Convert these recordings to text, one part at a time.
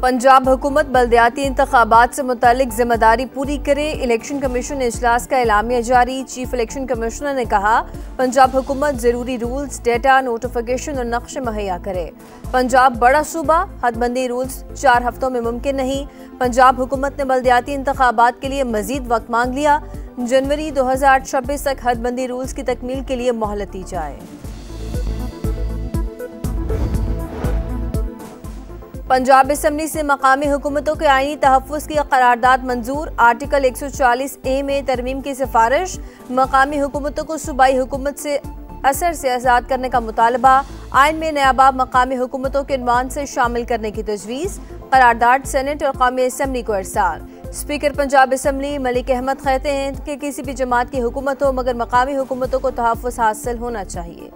पंजाब हुकूमत बल्दियाती इंतखाबात से मुतालिक जिम्मेदारी पूरी करे, इलेक्शन कमीशन इजलास का एलामिया जारी। चीफ इलेक्शन कमिश्नर ने कहा, पंजाब हुकूमत जरूरी रूल्स, डेटा, नोटिफिकेशन और नक्शे मुहैया करे। पंजाब बड़ा सूबा, हदबंदी रूल्स 4 हफ्तों में मुमकिन नहीं। पंजाब हुकूमत ने बल्दियाती इंतखाबात के लिए मजीद वक्त मांग लिया। जनवरी 2026 तक हदबंदी रूल्स की तकमील के लिए मोहलत दी जाए। पंजाब असम्बली से मकामी हुकूमतों के आईनी तहफ़्फ़ुज़ की करारदाद मंजूर। आर्टिकल 140A में तरमीम की सिफारिश। मकामी हुकूमतों को सूबाई हुकूमत से असर से आज़ाद करने का मुतालबा। आइन में नयाबाब मकामी हुकूमतों के इनवान से शामिल करने की तजवीज़। करारदाद सेनेट और कौमी असम्बली को इरसाल। स्पीकर पंजाब असम्बली मलिक अहमद कहते हैं कि किसी भी जमात की हुकूमत हो, मगर मकामी हुकूमतों को तहफ़्फ़ुज़ हासिल होना चाहिए।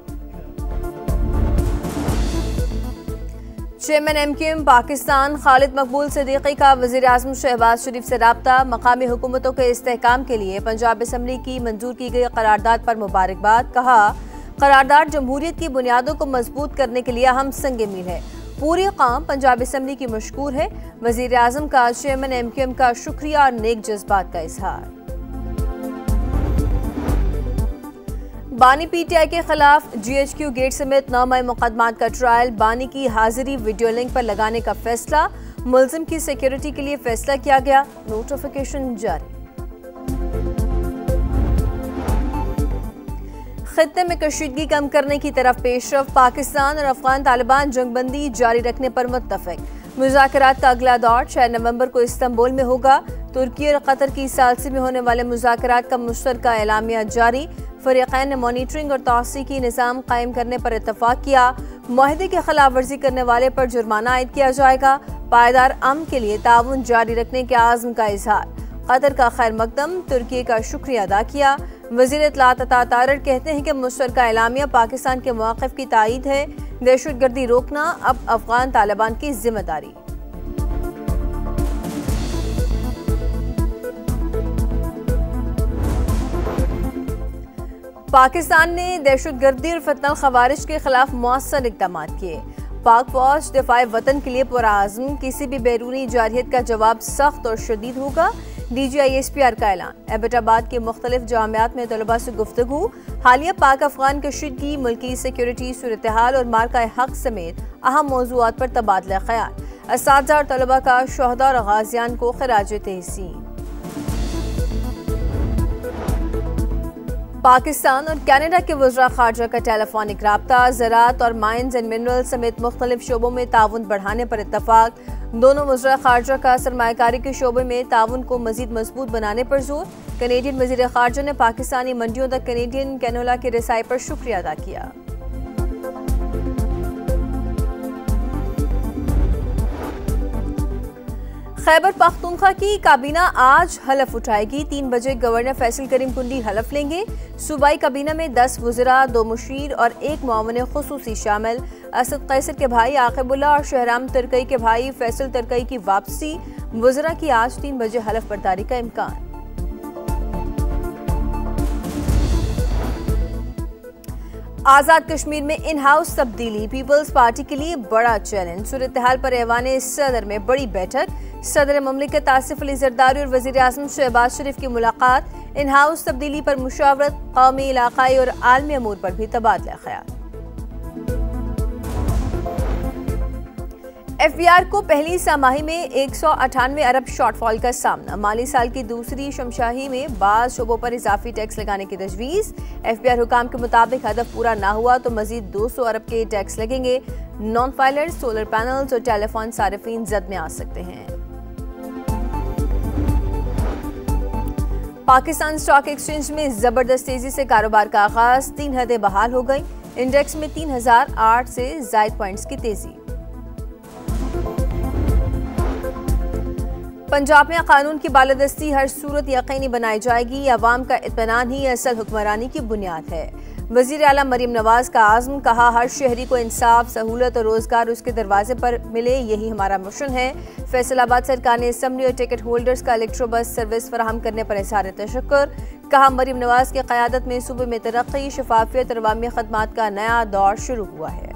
चेयरमैन MQM पाकिस्तान खालिद मकबूल सिद्दीकी का वज़ीर आज़म शहबाज शरीफ से राब्ता। मकामी हुकूमतों के इस्तेहकाम के लिए पंजाब असम्बली की मंजूर की गई करारदाद पर मुबारकबाद। कहा, करारदाद जमहूरियत की बुनियादों को मजबूत करने के लिए हम संगे मील है। पूरी कौम पंजाब असम्बली की मशकूर है। वज़ीर आज़म का चेयरमैन MQM का शुक्रिया और नेक जज्बात का इजहार। बानी PTI के खिलाफ GHQ गेट समेत 9 मई मुकदमात का ट्रायल। बानी की हाजिरी वीडियो लिंक पर लगाने का फैसला। मुलजिम की सिक्योरिटी के लिए फैसला किया गया। नोटिफिकेशन जारी। खित्ते में कशीदगी कम करने की तरफ पेशरफ। पाकिस्तान और अफगान तालिबान जंगबंदी जारी रखने पर मुत्तफिक। मुज़ाकरात का अगला दौर 6 नवंबर को इस्तांबुल में होगा। तुर्की और कतर की सालसी में होने वाले मुज़ाकरात का मुश्तरका एलामिया जारी। फरीक़ैन ने मॉनिटरिंग और तौसीकी निज़ाम कायम करने पर इत्तफाक किया। मुआहदे की खिलाफ वर्जी करने वाले पर जुर्माना आयद किया जाएगा। पायदार अमन के लिए ताउन जारी रखने के आज़म का इजहार। कतर का खैर मकदम, तुर्की का शुक्रिया अदा किया। वज़ीर इत्तलात अता तारड़ कहते हैं कि मुश्तरका एलामिया पाकिस्तान के मौक़िफ़ की तायीद है। दहशतगर्दी रोकना अब अफगान तालिबान की जिम्मेदारी। पाकिस्तान ने दहशतगर्दी और फितनल खवारिज के खिलाफ मौसर इक़दाम किए। पाक फौज दिफाए वतन के लिए पुरआज़म। किसी भी बैरूनी जारहियत का जवाब सख्त और शदीद होगा। DGI SPR का ऐलान। एबटाबाद के मुख्तलिफ जामियात में तलबा से गुफ्तगू। हालिया पाक अफगान कशीदगी, मुल्की सिक्योरिटी सूरत हाल और मार्का हक समेत अहम मौज़ूआत पर तबादला ख्याल। असातिज़ा और तलबा का शहदा और गाज़ियान को खराज तहसीन। पाकिस्तान और कनाडा के वज़रा ख़ारजा का टेलीफोनिक राब्ता। ज़राअत और माइंस एंड मिनरल समेत मुख्तलिफ शोबों में ताउन बढ़ाने पर इत्तफाक। दोनों वज़रा ख़ारजा का सरमायाकारी के शोबे में ताउन को मज़ीद मजबूत बनाने पर जोर। कनेडियन वज़ीर ख़ारजा ने पाकिस्तानी मंडियों तक कनेडियन कैनोला की रसाई पर शुक्रिया अदा किया। खैबर पख्तूनख्वा की काबीना आज हलफ उठाएगी। 3 बजे गवर्नर फैसल करीम कुंडी हलफ लेंगे। सूबाई काबीना में 10 वज़रा, 2 मुशीर और 1 मुआविन खुसूसी शामिल। असद कैसर के भाई आकिबुल्ला और शहराम तरकई के भाई फैसल तरकई की वापसी। वज़रा की आज 3 बजे हलफ बर्दारी का इम्कान। आज़ाद कश्मीर में इन हाउस तब्दीली पीपल्स पार्टी के लिए बड़ा चैलेंज। सूरत हाल पर ऐवान सदर में बड़ी बैठक। सदर ममलिकत आसिफ अली जरदारी और वज़ीर आज़म शहबाज शरीफ की मुलाकात। इन हाउस तब्दीली पर मुशावरत। कौमी, इलाकाई और आलमी अमूर पर भी तबादला ख्याल। FBR को पहली छमाही में 198 अरब शॉर्टफॉल का सामना। माली साल की दूसरी शमशाही में बाज़ शोबों पर इजाफी टैक्स लगाने की तजवीज़। FBR हुकाम के मुताबिक हदफ पूरा ना हुआ तो मजीद 200 अरब के टैक्स लगेंगे। नॉन फाइलर्स, सोलर पैनल्स और टेलीफोन सारिफीन जद में आ सकते हैं। पाकिस्तान स्टॉक एक्सचेंज में जबरदस्त तेजी से कारोबार का आगाज। 3 हदें बहाल हो गई। इंडेक्स में 3008 से ज़ायद पॉइंट्स की तेजी। पंजाब में कानून की बालादस्ती हर सूरत यकीनी बनाई जाएगी। अवाम का इत्मीनान ही असल हुक्मरानी की बुनियाद है। वज़ीर आला मरीम नवाज का आज़म। कहा, हर शहरी को इंसाफ, सहूलत और रोजगार उसके दरवाजे पर मिले, यही हमारा मिशन है। फैसलाबाद सरकार ने असम्बली और टिकट होल्डर्स का इलेक्ट्रो बस सर्विस फराहम करने पर इज़हार तशक्कुर। कहा, मरीम नवाज की क़यादत में सूबे में तरक्की, शफाफियत और अवामी खदमात का नया दौर शुरू हुआ है।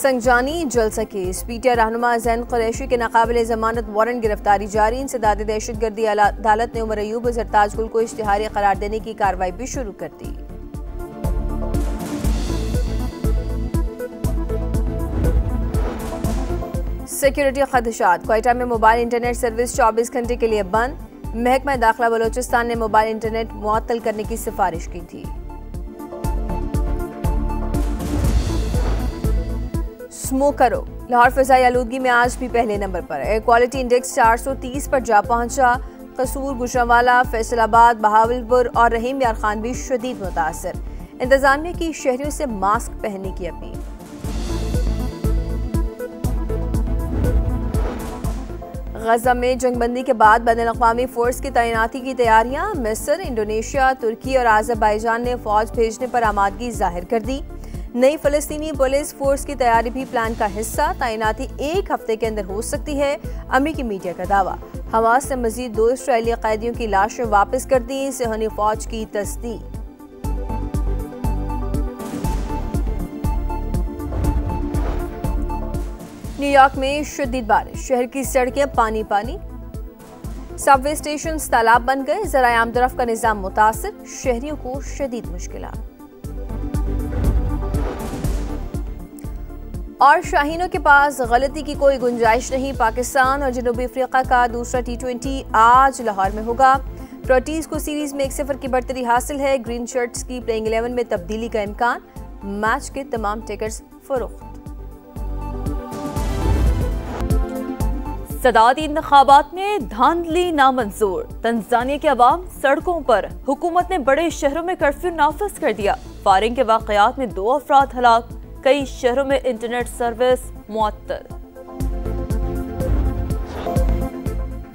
संजानी जलसा केस, पीटीआई रहनुमा जैन कुरैशी के नाकाबिले जमानत वारंट गिरफ्तारी जारी। इंसदाद दहशतगर्दी अदालत ने उमर अयूब और सरताज गुल को इश्तिहारी करार देने की कार्रवाई भी शुरू कर दी। सिक्योरिटी खदशात, क्वेटा में मोबाइल इंटरनेट सर्विस 24 घंटे के लिए बंद। महकमा दाखिला बलोचिस्तान ने मोबाइल इंटरनेट मुअत्तल करने की सिफारिश की थी। स्मोकरो, लाहौर फिजाई आलूदगी में आज भी पहले नंबर पर। एयर क्वालिटी इंडेक्स 430 पर जा पहुंचा। कसूर, गुजरांवाला, फैसलाबाद, बहावलपुर और रहीम यार खान भी शदीद मुतासर। इंतजामिया की शहरियों से मास्क पहनने की अपील। गजा में जंगबंदी के बाद बैनुल-अक़वामी फोर्स की तैनाती की तैयारियां। मिस्र, इंडोनेशिया, तुर्की और अज़रबैजान ने फौज भेजने पर आमादगी जाहिर कर दी। नई फ़लस्तीनी पुलिस फोर्स की तैयारी भी प्लान का हिस्सा। तैनाती 1 हफ्ते के अंदर हो सकती है, अमरीकी मीडिया का दावा। हमास ने मजीद 2 इस्राएली कैदियों की लाशें वापस कर दी। सेहनी फौज की तस्दीक। न्यूयॉर्क में शदीद बारिश, शहर की सड़कें पानी पानी। सबवे स्टेशन तालाब बन गए। ज़राए आमदरफ्त का निजाम मुतासिर, शहरियों को शदीद मुश्किलात। और शाहीनों के पास गलती की कोई गुंजाइश नहीं। पाकिस्तान और जनूबी अफ्रीका का दूसरा T20 आज लाहौर में होगा। प्रोटीज को सीरीज में 1-0 की बढ़तरी हासिल है। ग्रीन शर्ट्स की प्लेइंग 11 में तब्दीली का इम्कान। मैच के तमाम टिकट्स फरोख्त। सदाती इंतखाबात में धांधली नामंजूर। तंजानिया के अवाम सड़कों पर। हुकूमत ने बड़े शहरों में कर्फ्यू नाफिज कर दिया। फायरिंग के वाकयात में 2 अफराद हलाक। कई शहरों में इंटरनेट सर्विस मुअत्तल।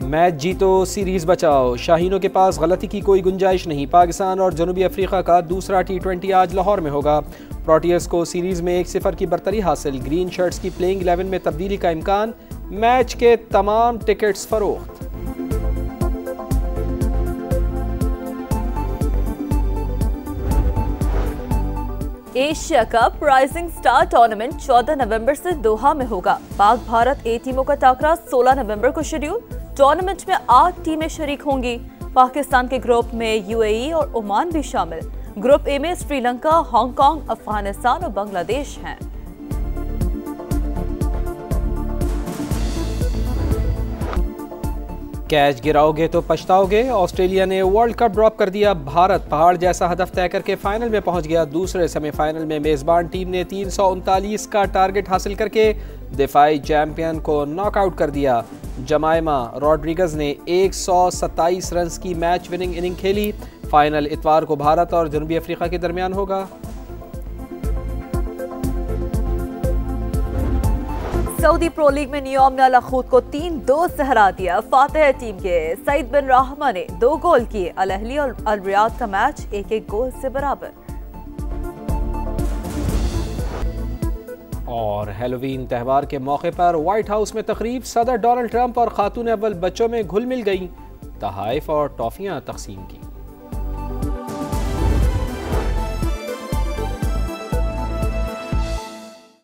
मैच जीतो, सीरीज बचाओ, शाहीनों के पास गलती की कोई गुंजाइश नहीं। पाकिस्तान और जनूबी अफ्रीका का दूसरा T20 आज लाहौर में होगा। प्रोटियर्स को सीरीज में 1-0 की बढ़तरी हासिल। ग्रीन शर्ट्स की प्लेइंग 11 में तब्दीली का इम्कान। मैच के तमाम टिकट्स फरोख्त। Asia cup rising star tournament 14 नवंबर से दोहा में होगा। पाक भारत A टीमों का टाकरा 16 नवंबर को शेड्यूल। टूर्नामेंट में 8 टीमें शरीक होंगी। पाकिस्तान के ग्रुप में UAE और ओमान भी शामिल। ग्रुप A में श्रीलंका, हांगकांग, अफगानिस्तान और बांग्लादेश हैं। कैच गिराओगे तो पछताओगे। ऑस्ट्रेलिया ने वर्ल्ड कप ड्रॉप कर दिया। भारत पहाड़ जैसा हदफ तय करके फाइनल में पहुंच गया। दूसरे सेमीफाइनल में मेजबान टीम ने 339 का टारगेट हासिल करके दिफाई चैंपियन को नॉकआउट कर दिया। जमाइमा रॉड्रिगज ने 127 रन की मैच विनिंग इनिंग खेली। फाइनल इतवार को भारत और जनूबी अफ्रीका के दरमियान होगा। सऊदी प्रो लीग में नियोम ने अल खूद को 3-2 से हरा दिया। फातेह टीम के सईद बिन राहमा ने 2 गोल किए। अल अहली और अल रियाद का मैच 1-1 गोल से बराबर। और हैलोवीन त्यौहार के मौके पर व्हाइट हाउस में तकरीब। सदर डोनाल्ड ट्रंप और खातून अव्वल बच्चों में घुल मिल गई। तोहफे और टॉफियां तकसीम की।